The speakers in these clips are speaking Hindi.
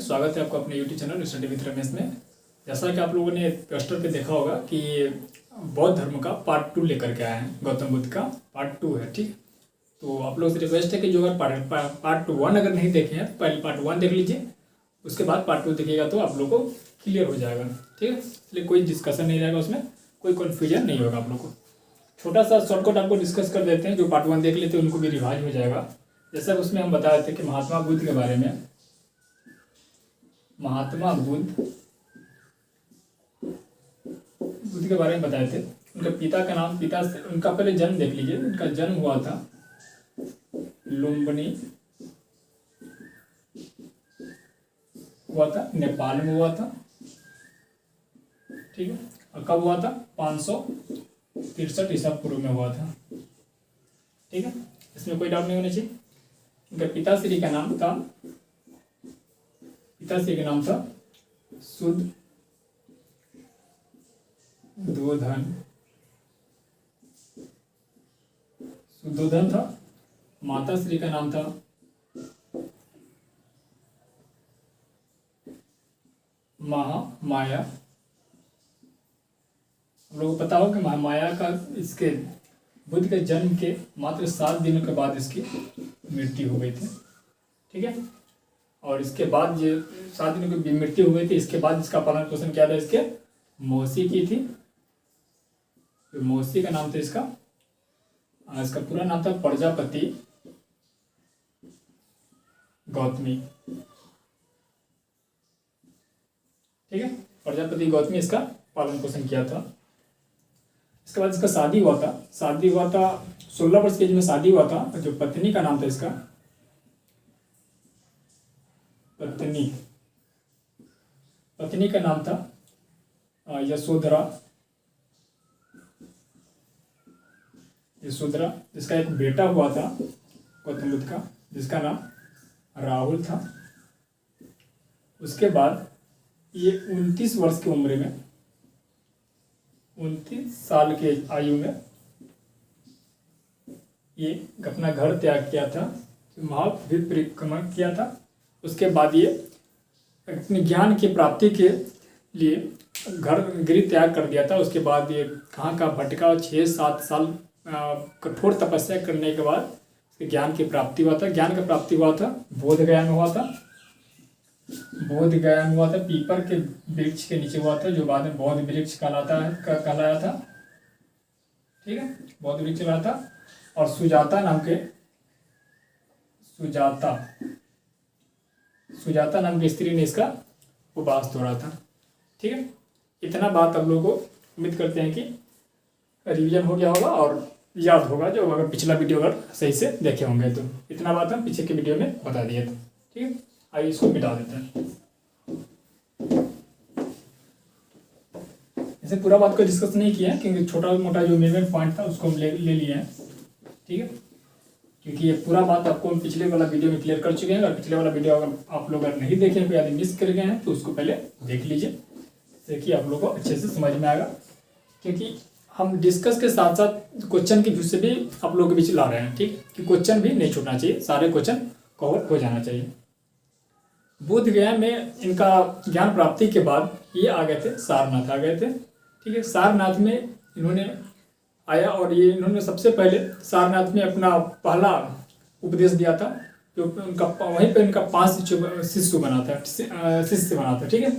फ्रेंड्स, स्वागत है आपका अपने YouTube channel study with Ramesh में। जैसा कि आप लोगों ने पोस्टर पे देखा होगा कि बौद्ध धर्म का पार्ट 2 लेकर के आए हैं। गौतम बुद्ध का पार्ट 2 है, ठीक। तो आप लोगों से रिक्वेस्ट है कि जो अगर पार्ट 1 अगर नहीं देखे हैं तो पहले पार्ट 1 देख लीजिए, उसके बाद पार्ट 2 देखिएगा तो आप लोग को क्लियर हो जाएगा, ठीक है। इसलिए कोई डिस्कशन नहीं रहेगा, उसमें कोई कन्फ्यूजन नहीं होगा आप लोग को। छोटा सा शॉर्टकट आपको डिस्कस कर देते हैं। जो पार्ट 1 देख लेते हैं उनको भी रिवाइज हो जाएगा। जैसा उसमें हम बताए थे कि महात्मा बुद्ध के बारे में, महात्मा बुद्ध के बारे में बताए थे। उनके पिता का नाम, पिता से उनका पहले जन्म देख लीजिए। उनका जन्म हुआ था लुम्बिनी, हुआ था नेपाल में हुआ था, ठीक है। और कब हुआ था? 563 ईसा पूर्व में हुआ था, ठीक है। इसमें कोई डाउट नहीं होना चाहिए। उनके पिताश्री का नाम था, पिताश्री का नाम था शुद्धोधन, शुद्धोधन था। माताश्री का नाम था महामाया। हम लोगों को पता हो कि महामाया का इसके बुद्ध के जन्म के मात्र 7 दिनों के बाद इसकी मृत्यु हो गई थी, ठीक है। और इसके बाद ये 7 दिनों की मृत्यु हो गई थी। इसके बाद इसका पालन पोषण किया था इसके मौसी की थी। तो मौसी का नाम था इसका पूरा नाम था प्रजापति गौतमी, ठीक है। प्रजापति गौतमी इसका पालन पोषण किया था। इसके बाद इसका शादी हुआ था। 16 वर्ष की एज में शादी हुआ था। जो पत्नी का नाम था इसका, पत्नी का नाम था यशोधरा, जिसका एक बेटा हुआ था गौतम बुद्ध का, जिसका नाम राहुल था। उसके बाद ये 29 वर्ष की उम्र में, 29 साल के आयु में ये अपना घर त्याग किया था, महाद्वीप परिक्रमा किया था। उसके बाद ये अपने ज्ञान की प्राप्ति के लिए घर गृह त्याग कर दिया था। उसके बाद ये कहाँ का भटका, 6-7 साल कठोर तपस्या करने के बाद ज्ञान की प्राप्ति हुआ था। ज्ञान का प्राप्ति हुआ था बोधगया में हुआ था। बोधगया में हुआ था, पीपर के वृक्ष के नीचे हुआ था, जो बाद में बौद्ध वृक्ष कहलाया था, ठीक है। बौद्ध वृक्ष रहा था। और सुजाता नाम की स्त्री ने इसका उपवास तोड़ा था, ठीक है। इतना बात आप लोगों को उम्मीद करते हैं कि रिवीजन हो गया होगा और याद होगा, जो अगर पिछला वीडियो अगर सही से देखे होंगे तो। इतना बात हम पीछे के वीडियो में बता दिए थे, ठीक है। आइए इसको मिटा देते हैं। ऐसे पूरा बात को डिस्कस नहीं किया क्योंकि छोटा मोटा जो मेन पॉइंट था उसको हम ले लिए हैं, ठीक है। क्योंकि ये पूरा बात आपको हम पिछले वाला वीडियो में क्लियर कर चुके हैं। और पिछले वाला वीडियो अगर आप लोग अगर नहीं देखे, कोई आदमी मिस कर गए हैं, तो उसको पहले देख लीजिए, देखिए आप लोग को अच्छे से समझ में आएगा। क्योंकि हम डिस्कस के साथ साथ क्वेश्चन के व्यू से भी आप लोगों के बीच ला रहे हैं, ठीक। कि क्वेश्चन भी नहीं छूटना चाहिए, सारे क्वेश्चन कवर हो जाना चाहिए। बोध गया में इनका ज्ञान प्राप्ति के बाद ये आ गए थे, सारनाथ आ गए थे, ठीक है। सारनाथ में इन्होंने आया और ये इन्होंने सबसे पहले सारनाथ में अपना पहला उपदेश दिया था। जो उनका वहीं पे इनका 5 शिष्य बना था, ठीक है।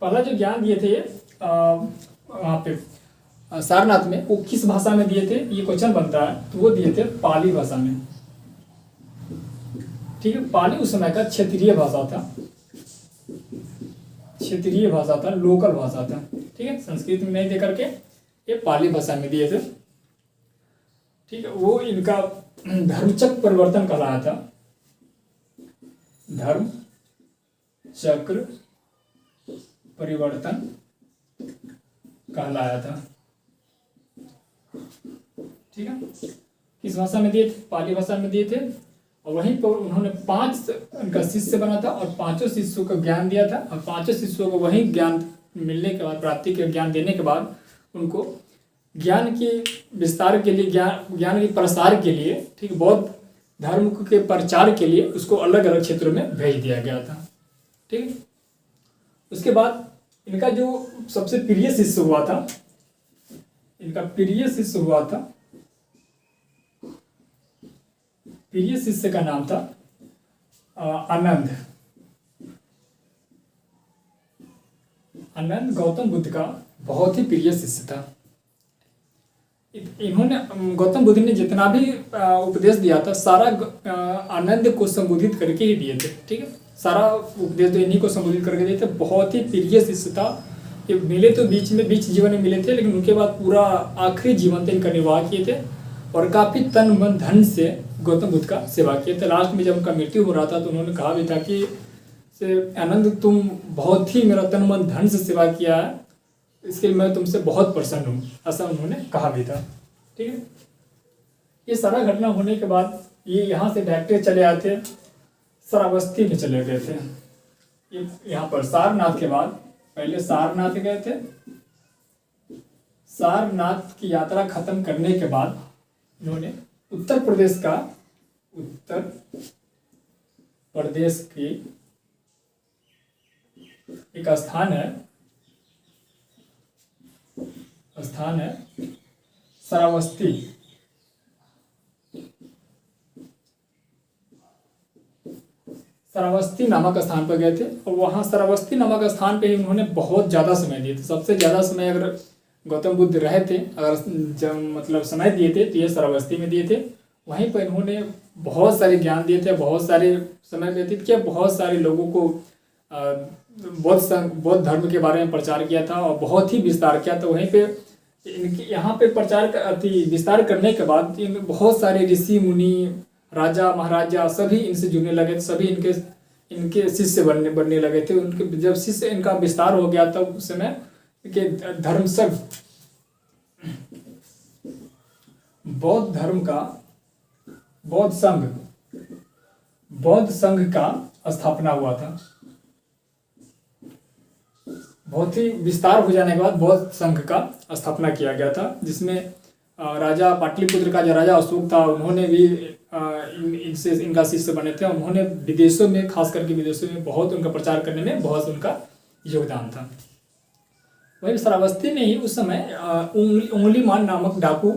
पहला जो ज्ञान दिए थे वहाँ पे सारनाथ में, वो किस भाषा में दिए थे, ये क्वेश्चन बनता है। तो वो दिए थे पाली भाषा में, ठीक है। पाली उस समय का क्षेत्रीय भाषा था, लोकल भाषा था, ठीक है। संस्कृत में नहीं दे करके ये पाली भाषा में दिए थे, ठीक है। वो इनका धर्मचक्र परिवर्तन कहलाया था, धर्म चक्र परिवर्तन कहलाया था, ठीक है। किस भाषा में दिए थे? पाली भाषा में दिए थे। और वहीं पर उन्होंने 5 उनका शिष्य बना था और 5 शिष्यों को ज्ञान दिया था। और 5 शिष्यों को वहीं ज्ञान मिलने के बाद, प्राप्ति के ज्ञान देने के बाद, उनको ज्ञान के विस्तार के लिए, ज्ञान के प्रसार के लिए, ठीक, बौद्ध धर्म के प्रचार के लिए उसको अलग अलग क्षेत्रों में भेज दिया गया था। ठीक है। उसके बाद इनका जो सबसे प्रिय शिष्य हुआ था, प्रिय शिष्य का नाम था आनंद। गौतम बुद्ध का बहुत ही प्रिय शिष्य था। इन्होंने गौतम बुद्ध ने जितना भी उपदेश दिया था सारा आनंद को संबोधित करके ही दिए थे। ठीक है। सारा उपदेश तो इन्हीं को संबोधित करके दिए थे। बहुत ही प्रिय शिष्य था। ये मिले तो बीच जीवन में मिले थे, लेकिन उनके बाद पूरा आखिरी जीवन तक इनका निर्वाह किए थे और काफ़ी तन मन धन से गौतम बुद्ध का सेवा किए थे। लास्ट में जब उनका मृत्यु हो रहा था तो उन्होंने कहा भी था कि आनंद तुम बहुत ही मेरा तन मन धन से सेवा किया है, इसके लिए मैं तुमसे बहुत प्रसन्न हूँ, ऐसा उन्होंने कहा भी था। ठीक है। ये सारा घटना होने के बाद ये यहाँ से डायरेक्ट चले आए थे, श्रावस्ती में चले गए थे। ये यहाँ पर सारनाथ के बाद पहले सारनाथ गए थे। सारनाथ की यात्रा खत्म करने के बाद इन्होंने उत्तर प्रदेश की एक स्थान है श्रावस्ती। श्रावस्ती नामक स्थान पर गए थे और वहाँ श्रावस्ती नामक स्थान पे ही उन्होंने बहुत ज़्यादा समय दिए थे। सबसे ज़्यादा समय अगर गौतम बुद्ध रहे थे, अगर जब मतलब समय दिए थे तो ये श्रावस्ती में दिए थे। वहीं पर इन्होंने बहुत सारे ज्ञान दिए थे, बहुत सारे समय व्यतीत किया, बहुत सारे लोगों को बौद्ध धर्म के बारे में प्रचार किया था और बहुत ही विस्तार किया था। वहीं पे इनके यहाँ पे विस्तार करने के बाद बहुत सारे ऋषि मुनि, राजा महाराजा सभी इनसे जुड़ने लगे थे, सभी इनके शिष्य बनने लगे थे। उनके जब शिष्य इनका विस्तार हो गया तब उस समय के धर्म संघ, बौद्ध संघ का स्थापना हुआ था। बहुत ही विस्तार हो जाने के बाद बौद्ध संघ का स्थापना किया गया था, जिसमें राजा पाटलिपुत्र का जो राजा अशोक था उन्होंने भी इनका शिष्य बने थे। उन्होंने विदेशों में, खास करके विदेशों में बहुत उनका प्रचार करने में बहुत उनका योगदान था। वही श्रावस्ती में ही उस समय उंगलीमान नामक डाकू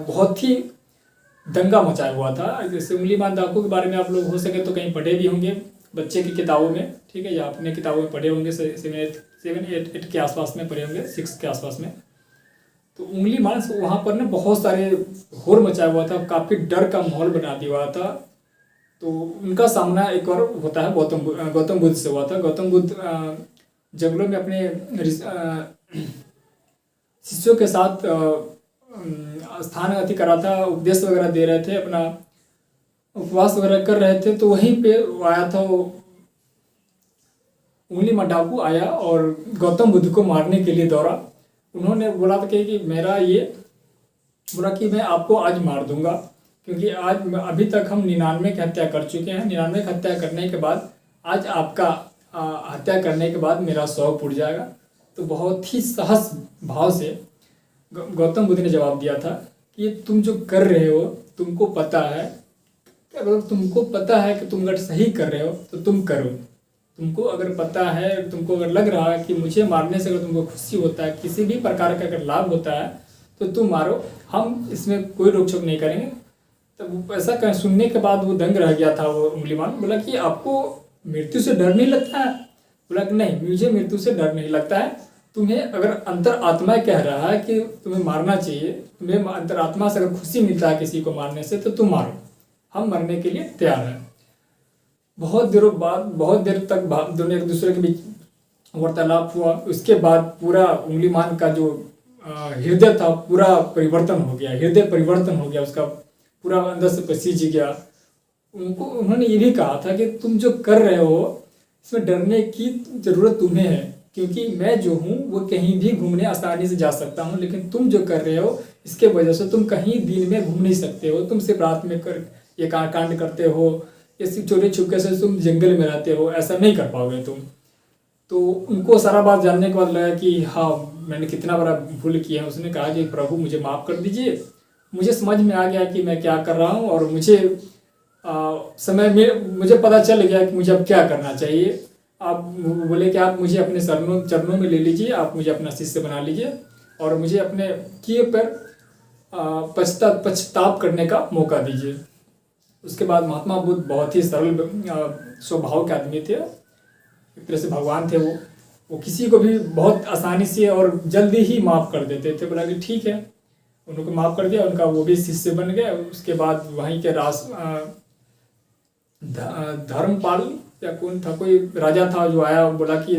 बहुत ही दंगा मचाया हुआ था। जैसे उंगलीमान डाकू के बारे में आप लोग हो सके तो कहीं पढ़े भी होंगे बच्चे की किताबों में, ठीक है, या अपने किताबों में पढ़े होंगे, 7-8 के आसपास में पढ़े होंगे, 6 के आसपास में। तो उंगलीमान वहाँ पर ना बहुत सारे शोर मचाया हुआ था, काफ़ी डर का माहौल बना दिया हुआ था। तो उनका सामना एक और होता है गौतम बुद्ध से हुआ था। गौतम बुद्ध जंगलों में अपने शिष्यों के साथ स्थान अति करा था, उपदेश वगैरह दे रहे थे, अपना उपवास वगैरह कर रहे थे। तो वहीं पे आया था उंगलीमान डाकू आया और गौतम बुद्ध को मारने के लिए दौड़ा। उन्होंने बोला था कि बोला कि मैं आपको आज मार दूंगा, क्योंकि आज अभी तक हम 99 की हत्या कर चुके हैं। 99 की हत्या करने के बाद आज आपका हत्या करने के बाद मेरा 100 पुर जाएगा। तो बहुत ही सहज भाव से गौतम बुद्ध ने जवाब दिया था कि तुम जो कर रहे हो तुमको पता है, अगर तुमको पता है कि तुम अगर सही कर रहे हो तो तुम करो। तुमको अगर पता है, तुमको अगर लग रहा है कि मुझे मारने से अगर तुमको खुशी होता है, किसी भी प्रकार का अगर लाभ होता है तो तुम मारो, हम इसमें कोई रोक टोक नहीं करेंगे। तो ऐसा सुनने के बाद वो दंग रह गया था। वो उंगलीमान बोला कि आपको मृत्यु से डर नहीं लगता है? बोला कि नहीं, मुझे मृत्यु से डर नहीं लगता है। तुम्हें अगर अंतर आत्मा कह रहा है कि तुम्हें मारना चाहिए, तुम्हें अंतर आत्मा से अगर खुशी मिलता है किसी को मारने से, तो तुम मारो, हम मरने के लिए तैयार हैं। बहुत देर तक दोनों एक दूसरे के बीच वार्तालाप हुआ। उसके बाद पूरा उंगलीमान का जो हृदय था पूरा परिवर्तन हो गया, उसका पूरा अंदर से पसीज गया। उन्होंने ये भी कहा था कि तुम जो कर रहे हो इसमें डरने की ज़रूरत तुम्हें है, क्योंकि मैं जो हूँ वो कहीं भी घूमने आसानी से जा सकता हूँ, लेकिन तुम जो कर रहे हो इसके वजह से तुम कहीं दिन में घूम नहीं सकते हो। तुम सिर्फ रात में ये कांड करते हो, इसी चोरी छुपके से तुम जंगल में रहते हो, ऐसा नहीं कर पाओगे तुम। तो उनको सारा बात जानने के बाद लगा कि हाँ, मैंने कितना बड़ा भूल किया है। उसने कहा कि प्रभु मुझे माफ़ कर दीजिए, मुझे समझ में आ गया कि मैं क्या कर रहा हूँ और मुझे समय में मुझे पता चल गया कि मुझे अब क्या करना चाहिए। आप बोले कि आप मुझे अपने चरणों में ले लीजिए, आप मुझे अपना शिष्य बना लीजिए और मुझे अपने किए पर पश्चाताप करने का मौका दीजिए। उसके बाद महात्मा बुद्ध बहुत ही सरल स्वभाव के आदमी थे, एक तरह से भगवान थे वो किसी को भी बहुत आसानी से और जल्दी ही माफ़ कर देते थे। बोला कि ठीक है, उनको माफ़ कर दिया, उनका वो भी शिष्य बन गया। उसके बाद वहीं के धर्मपाल या कौन था, कोई राजा था जो आया, बोला कि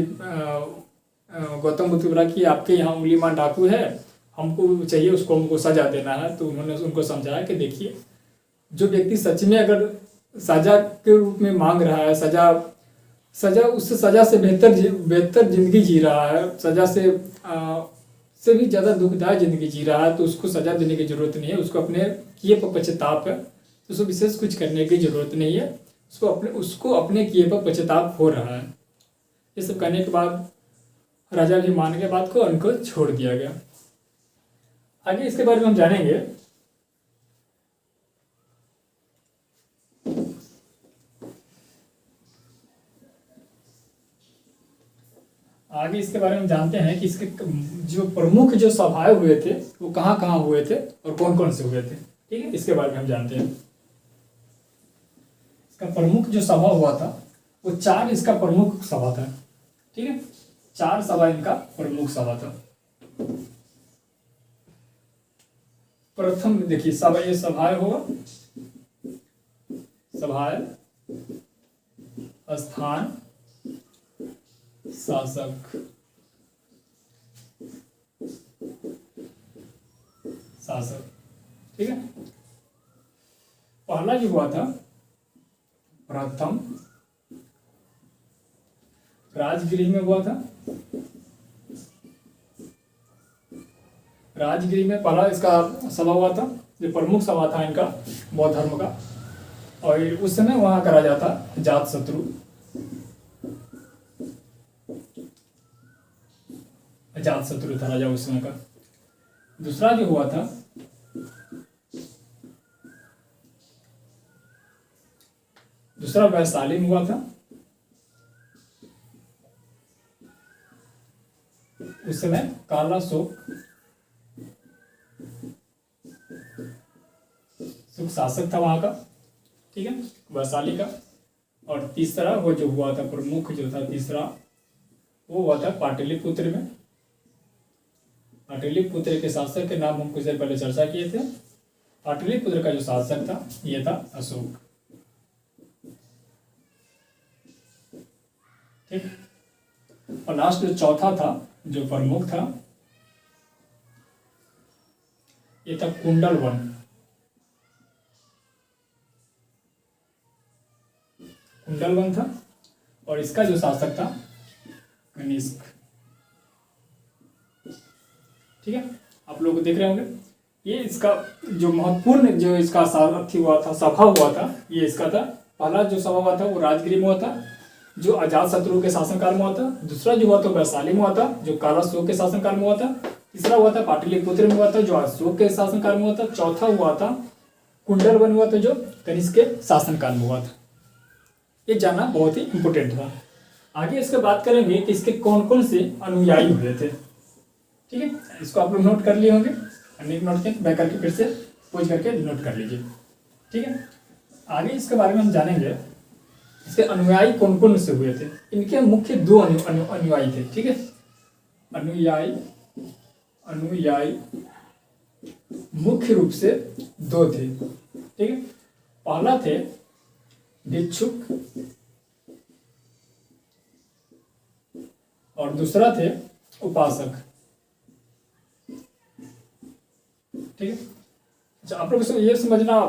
गौतम बुद्ध बोला कि आपके यहाँ उंगलीमान डाकू है, हमको चाहिए, उसको हमको सजा देना है। तो उन्होंने उनको समझाया कि देखिए, जो व्यक्ति सच में अगर सजा के रूप में मांग रहा है, सजा उससे सजा से बेहतर जिंदगी जी रहा है, सजा से भी ज़्यादा दुखदायक जिंदगी जी रहा है, तो उसको सजा देने की जरूरत नहीं है। उसको अपने किए पर पश्चाताप है, तो उसको विशेष कुछ करने की जरूरत नहीं है। उसको अपने किए पर पश्चाताप हो रहा है। ये सब करने के बाद राजा भी मान के बात को, उनको छोड़ दिया गया। आगे इसके बारे में हम जानेंगे। आगे इसके बारे में जानते हैं कि इसके जो प्रमुख जो सभाएं हुए थे वो कहाँ कहाँ हुए थे और कौन कौन से हुए थे। ठीक है, इसके बारे में हम जानते हैं। इसका प्रमुख जो सभा हुआ था वो 4 इसका प्रमुख सभा था। ठीक है, 4 सभा इनका प्रमुख सभा था। प्रथम देखिए सभा, ये सभाएं होगा, सभाएं, स्थान, शासक, ठीक है। पहला जो हुआ था प्रथम राजगृह में हुआ था। राजगृह में पहला इसका सभा हुआ था, जो प्रमुख सभा था इनका बौद्ध धर्म का। और उस समय वहां का राजा था अजातशत्रु। अजातशत्रु था राजा उस समय का। दूसरा जो हुआ था दूसरा वैशाली में हुआ था। उस समय काला शोक शासक था वहां का। ठीक है, वैशाली का। और तीसरा वो जो हुआ था प्रमुख जो था तीसरा, वो हुआ था पाटलिपुत्र में। पाटलिपुत्र के शासक के नाम हम कुछ देर पहले चर्चा किए थे। पाटलिपुत्र का जो शासक था ये था अशोक। ठीक, और लास्ट जो चौथा था जो प्रमुख था ये था कुंडलवन। कुंडलवन था और इसका जो शासक था कनिष्क। ठीक है, आप लोग देख रहे होंगे। ये इसका जो महत्वपूर्ण जो इसका सारथी हुआ था, सभा हुआ था, ये इसका था। पहला जो सभा हुआ था वो राजगृह में हुआ था, जो अजातशत्रु के शासनकाल में हुआ था। दूसरा जो हुआ था वैशाली में हुआ था, जो काला शोक के शासनकाल में हुआ था। तीसरा हुआ था पाटलिपुत्र में हुआ था, जो अशोक के शासनकाल में हुआ था। चौथा हुआ था कुंडलवन हुआ था, जो कनिष्क के शासनकाल में हुआ था। ये जानना बहुत ही इंपोर्टेंट था। आगे इसके बात करेंगे कि इसके कौन कौन से अनुयायी हुए थे। ठीक है, इसको आप लोग नोट कर लिए होंगे। नहीं नोट किए बैक करके फिर से पोज करके नोट कर लीजिए। ठीक है, आगे इसके बारे में हम जानेंगे इसके अनुयायी कौन कौन से हुए थे। इनके मुख्य 2 अनुयायी थे। ठीक है, अनुयायी मुख्य रूप से 2 थे। ठीक है, पहला थे भिक्षुक और दूसरा थे उपासक। ठीक है, अच्छा आप लोग ये समझना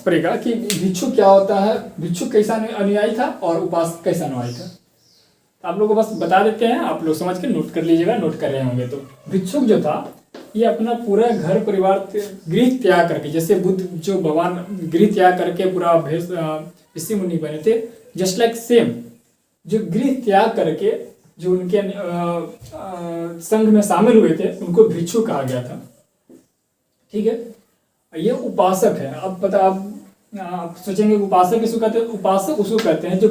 पड़ेगा कि भिक्षुक क्या होता है, भिक्षुक कैसा अनुयायी था और उपासक कैसा अनुयायी था। तो आप लोग को बस बता देते हैं, आप लोग समझ के नोट कर लीजिएगा, नोट कर रहे होंगे तो। भिक्षुक जो था ये अपना पूरा घर परिवार गृह त्याग करके, जैसे बुद्ध जो भगवान गृह त्याग करके पूरा ऋषि मुनि बने थे, जस्ट लाइक सेम जो गृह त्याग करके जो उनके संघ में शामिल हुए थे उनको भिक्षु कहा गया था। ठीक है, ये उपासक है। अब पता आप आप सोचेंगे उपासक किसको कहते हैं? उपासक उसको कहते हैं जो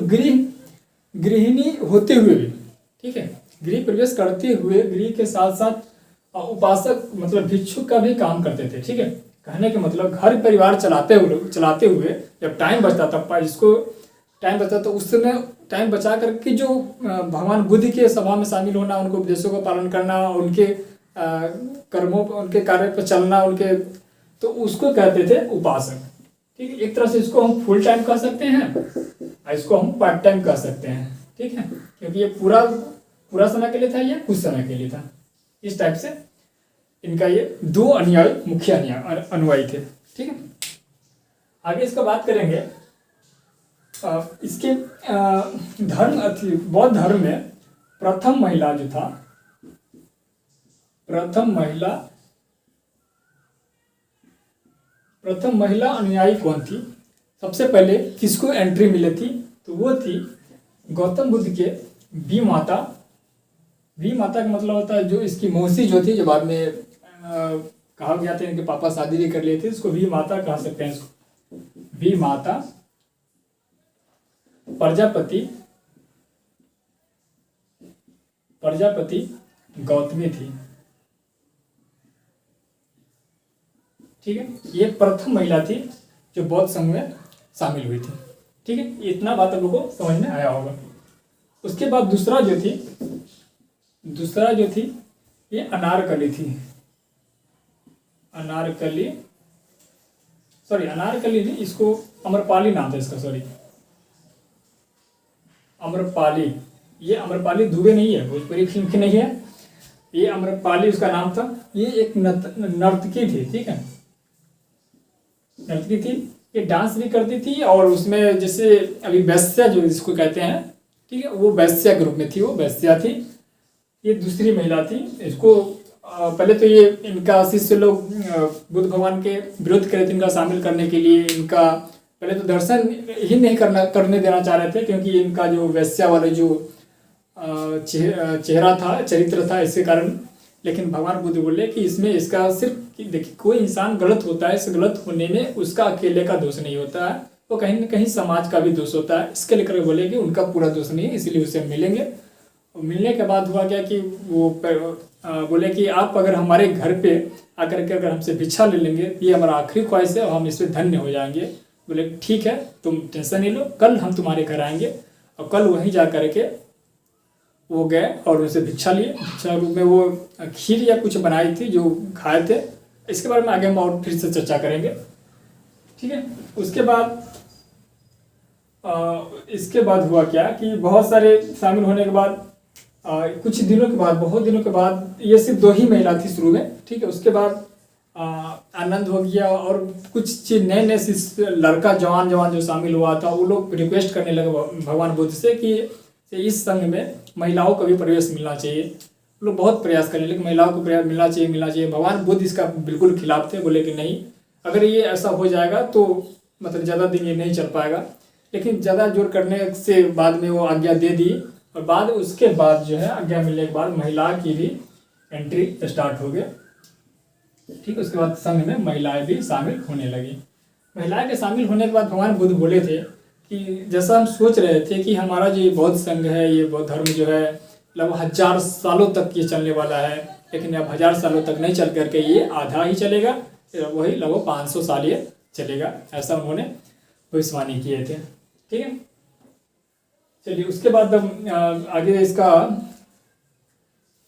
गृहिणी होते हुए भी, ठीक है, गृह प्रवेश करते हुए गृह के साथ साथ उपासक मतलब भिक्षुक का भी काम करते थे, ठीक है। कहने के मतलब घर परिवार चलाते हुए जब टाइम बचता था, इसको टाइम बचता तो उस समय टाइम बचा करके जो भगवान बुद्ध के सभा में शामिल होना, उनको उपदेशों का पालन करना, उनके कर्मों उनके कार्य पर चलना, उनके, तो उसको कहते थे उपासक, ठीक है। एक तरह से इसको हम फुल टाइम कह सकते हैं और इसको हम पार्ट टाइम कह सकते हैं, ठीक है, क्योंकि ये पूरा समय के लिए था या कुछ समय के लिए था। इस टाइप से इनका ये दो अनुयायी, मुख्य अनुयायी थे, ठीक है। आगे इसका बात करेंगे। इसके बौद्ध धर्म में प्रथम महिला जो था, प्रथम महिला अनुयायी कौन थी? सबसे पहले किसको एंट्री मिली थी? तो वो थी गौतम बुद्ध के वी माता। वी माता का मतलब होता है जो इसकी मौसी जो थी, जो बाद में कहा गया था इनके पापा शादी भी कर लिए थे, इसको वी माता कह सकते हैं। इसको वी माता प्रजापति गौतमी थी, ठीक है। ये प्रथम महिला थी जो बौद्ध संघ में शामिल हुई थी, ठीक है। इतना बात आप लोगों को समझ में आया होगा। उसके बाद दूसरा जो थी ये अनारकली थी। अनारकली नहीं, इसको अमरपाली नाम था इसका, सॉरी अमरपाली। ये अमरपाली दुबे नहीं है, भोजपुरी फिल्म की नहीं है, ये अमरपाली उसका नाम था। ये एक नर्तकी थी, ठीक है, नर्तकी थी। ये डांस भी करती थी और उसमें जैसे अभी वैश्या जो इसको कहते हैं, ठीक है, वो वैश्या के रूप में थी, वो वैश्या थी। ये दूसरी महिला थी। इसको पहले तो ये इनका शिष्य लोग बुद्ध भगवान के विरोध करे थे इनका शामिल करने के लिए। इनका पहले तो दर्शन ही नहीं करने देना चाह रहे थे, क्योंकि इनका जो वैश्या वाले जो चेहरा था, चरित्र था, इसके कारण। लेकिन भगवान बुद्ध बोले कि इसमें इसका सिर्फ, देखिए कोई इंसान गलत होता है, इस गलत होने में उसका अकेले का दोष नहीं होता है, वो कहीं ना कहीं समाज का भी दोष होता है। इसके लेकर बोले कि उनका पूरा दोष नहीं है, इसीलिए उसे मिलेंगे। मिलने के बाद हुआ क्या कि वो बोले कि आप अगर हमारे घर पे आकर के अगर हमसे भिक्षा ले लेंगे, ये हमारा आखिरी ख्वाहिश है और हम इससे धन्य हो जाएंगे। बोले ठीक है, तुम टेंशन नहीं लो, कल हम तुम्हारे घर आएंगे। और कल वहीं जा कर के वो गए और उनसे भिक्षा लिए। भिक्षा रूप में वो खीर या कुछ बनाई थी जो खाए थे। इसके बारे में आगे हम और फिर से चर्चा करेंगे, ठीक है। इसके बाद हुआ क्या कि बहुत सारे शामिल होने के बाद कुछ दिनों के बाद, बहुत दिनों के बाद, ये सिर्फ 2 ही महिला थी शुरू में, ठीक है। उसके बाद आनंद हो गया और कुछ नए लड़का जवान जो शामिल हुआ था, वो लोग रिक्वेस्ट करने लगे भगवान बुद्ध से कि इस संघ में महिलाओं को भी प्रवेश मिलना चाहिए। लोग बहुत प्रयास करने लगे, महिलाओं को प्रयास मिलना चाहिए। भगवान बुद्ध इसका बिल्कुल खिलाफ थे, बोले कि नहीं, अगर ये ऐसा हो जाएगा तो मतलब ज़्यादा दिन ये नहीं चल पाएगा। लेकिन ज़्यादा जोर करने से बाद में वो आज्ञा दे दी। और उसके बाद जो है आज्ञा मिलने के बाद महिला की भी एंट्री स्टार्ट हो गया, ठीक। उसके बाद संघ में महिलाएं भी शामिल होने लगी। महिलाएं के शामिल होने के बाद भगवान बुद्ध बोले थे कि जैसा हम सोच रहे थे कि हमारा जो बौद्ध संघ है, ये बौद्ध धर्म जो है लगभग 1000 सालों तक ये चलने वाला है, लेकिन अब 1000 सालों तक नहीं चल करके ये आधा ही चलेगा, वही लगभग 500 साल ये चलेगा, ऐसा उन्होंने भविष्यवाणी किए थे, ठीक है। चलिए उसके बाद आगे इसका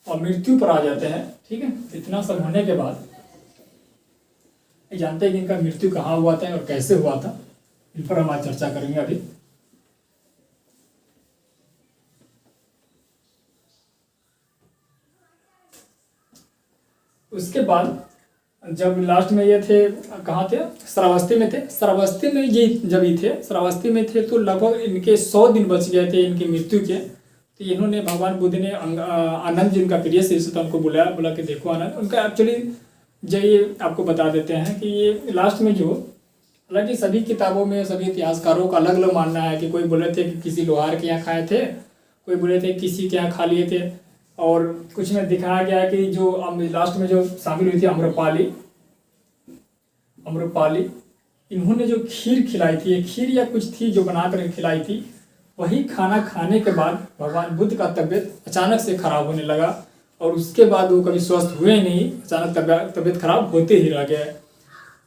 मृत्यु पर आ जाते हैं, ठीक है। इतना सब होने के बाद जानते हैं कि इनका मृत्यु कहाँ हुआ था और कैसे हुआ था, इन पर हम आज चर्चा करेंगे अभी। उसके बाद जब लास्ट में ये थे, कहाँ थे, श्रावस्ती में थे। श्रावस्ती में ये जब ये थे, श्रावस्ती में थे तो लगभग इनके 100 दिन बच गए थे इनकी मृत्यु के। तो इन्होंने भगवान बुद्ध ने आनंद जिनका प्रिय शिष्य था उनको बुलाया, बोला कि देखो आनंद, उनका एक्चुअली जो ये आपको बता देते हैं कि ये लास्ट में जो, हालांकि सभी किताबों में सभी इतिहासकारों का अलग अलग मानना है कि कोई बोले थे कि किसी लोहार के यहाँ खाए थे, कोई बोले थे किसी के यहाँ खा लिए थे, और कुछ में दिखाया गया कि जो लास्ट में जो शामिल हुई थी अम्रपाली, इन्होंने जो खीर खिलाई थी, खीर या कुछ थी जो बना कर खिलाई थी, वही खाना खाने के बाद भगवान बुद्ध का तबीयत अचानक से खराब होने लगा और उसके बाद वो कभी स्वस्थ हुए नहीं, अचानक तबीयत खराब होते ही रह गया।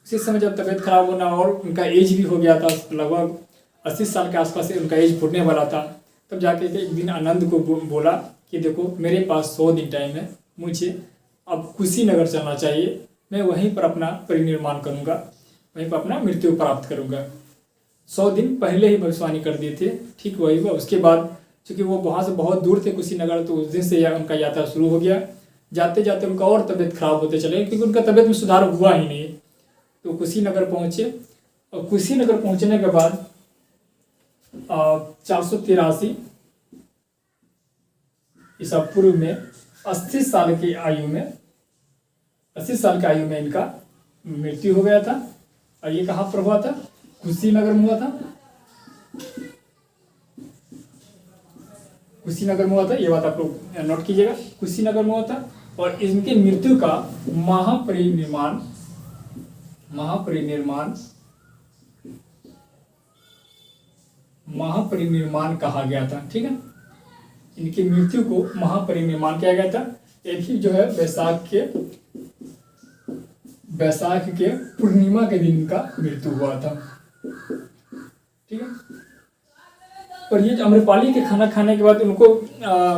उसी समय जब तबीयत खराब होना और उनका एज भी हो गया था, लगभग 80 साल के आसपास उनका एज फूटने वाला था, तब जाके एक दिन आनंद को बोला कि देखो मेरे पास 100 दिन टाइम है, मुझे अब कुशीनगर चलना चाहिए, मैं वहीं पर अपना परिनिर्माण करूँगा, वहीं पर अपना मृत्यु प्राप्त करूँगा। 100 दिन पहले ही भविष्यवाणी कर दिए थे, ठीक वही हुआ। उसके बाद चूँकि वो वहाँ से बहुत दूर थे कुशीनगर, तो उस दिन से उनका यात्रा शुरू हो गया। जाते जाते उनका और तबीयत खराब होते चले, क्योंकि उनका तबीयत में सुधार हुआ ही नहीं। तो कुशीनगर पहुँचे और कुशीनगर पहुँचने के बाद 483 ईसा पूर्व में 80 साल की आयु में इनका मृत्यु हो गया था। और ये कहाँ पर हुआ था? कुशीनगर में हुआ था। कुशीनगर में हुआ था, ये बात आप लोग नोट कीजिएगा, कुशीनगर में हुआ था। और इनके मृत्यु का महापरिनिर्माण कहा गया था। ठीक है, इनकी मृत्यु को महापरिनिर्माण किया गया था। एक ही जो है वैशाख के पूर्णिमा के दिन इनका मृत्यु हुआ था। ठीक है, और ये अम्रपाली के खाना खाने के बाद उनको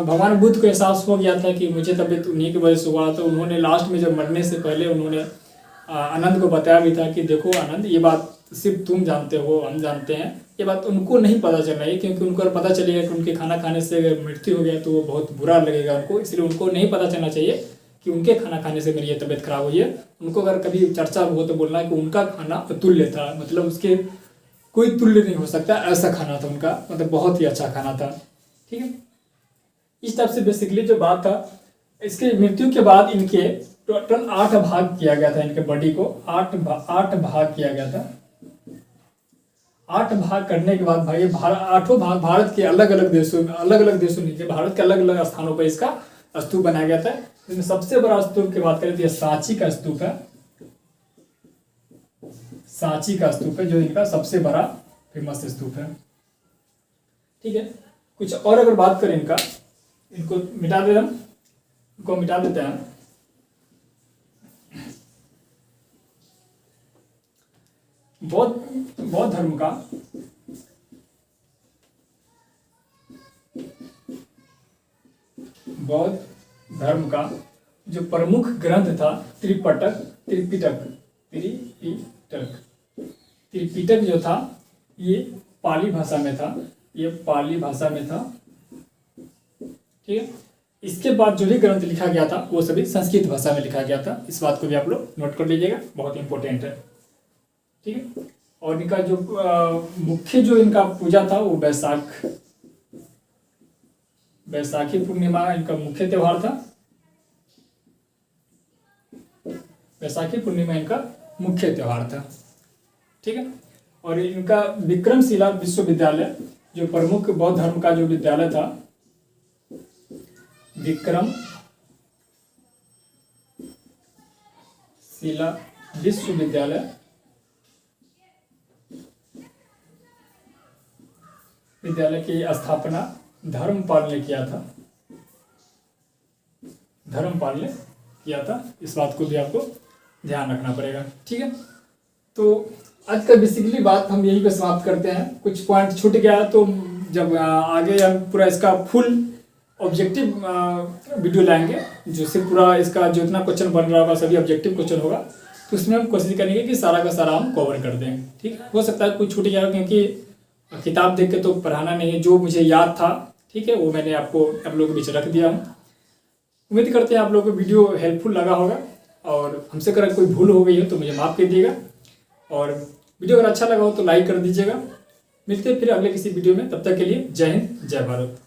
भगवान बुद्ध को एहसास हो गया था कि मुझे तबीयत उन्हीं की वजह से हुआ। तो उन्होंने लास्ट में जब मरने से पहले उन्होंने आनंद को बताया भी था कि देखो आनंद, ये बात सिर्फ तुम जानते हो, हम जानते हैं, ये बात उनको नहीं पता चलना है, क्योंकि उनको अगर पता चलेगा कि उनके खाना खाने से अगर मृत्यु हो गया तो वो बहुत बुरा लगेगा उनको। इसलिए उनको नहीं पता चलना चाहिए कि उनके खाना खाने से मेरी ये तबीयत खराब हुई है। उनको अगर कभी चर्चा हो तो बोलना है कि उनका खाना अतुल्य था, मतलब उसके कोई तुल्य नहीं हो सकता, ऐसा खाना था उनका, मतलब बहुत ही अच्छा खाना था। ठीक है, इस टाइप से बेसिकली जो बात था। इसके मृत्यु के बाद इनके टोटल 8 भाग किया गया था, इनके बॉडी को 8 भाग किया गया था। 8 भाग करने के बाद भाई 8 भाग भारत के अलग अलग देशों नीचे भारत के अलग अलग स्थानों पर इसका स्तूप बनाया गया था। इसमें सबसे बड़ा स्तूप की बात करें तो सांची का स्तूप है। सांची का स्तूप है जो इनका सबसे बड़ा फेमस स्तूप है। ठीक है, कुछ और अगर बात करें इनको मिटा देते हैं। बौद्ध धर्म का जो प्रमुख ग्रंथ था त्रिपिटक जो था, ये पाली भाषा में था। ठीक है, इसके बाद जो भी ग्रंथ लिखा गया था वो सभी संस्कृत भाषा में लिखा गया था। इस बात को भी आप लोग नोट कर लीजिएगा, बहुत इंपॉर्टेंट है। ठीक है, और इनका जो मुख्य जो इनका पूजा था वो बैसाखी पूर्णिमा इनका मुख्य त्योहार था। बैसाखी पूर्णिमा इनका मुख्य त्योहार था। ठीक है, और इनका विक्रमशिला विश्वविद्यालय जो प्रमुख बौद्ध धर्म का जो विद्यालय था, विक्रमशिला विद्यालय की स्थापना धर्मपाल ने किया था। इस बात को भी आपको ध्यान रखना पड़ेगा। ठीक है, तो आज का बेसिकली बात हम यही पे समाप्त करते हैं। कुछ पॉइंट छूट गया तो जब आगे हम पूरा इसका फुल ऑब्जेक्टिव वीडियो लाएंगे, जो से पूरा इसका जो इतना क्वेश्चन बन रहा होगा सभी ऑब्जेक्टिव क्वेश्चन होगा, तो उसमें हम कोशिश करेंगे कि सारा का सारा हम कवर कर दें। ठीक है, हो सकता है कुछ छूट गया क्योंकि किताब देख के तो पढ़ाना नहीं है, जो मुझे याद था ठीक है वो मैंने आप लोगों के बीच रख दिया हूँ। उम्मीद करते हैं आप लोगों को वीडियो हेल्पफुल लगा होगा, और हमसे अगर कोई भूल हो गई हो तो मुझे माफ़ कर दीजिएगा, और वीडियो अगर अच्छा लगा हो तो लाइक कर दीजिएगा। मिलते हैं फिर अगले किसी वीडियो में, तब तक के लिए जय हिंद जय भारत।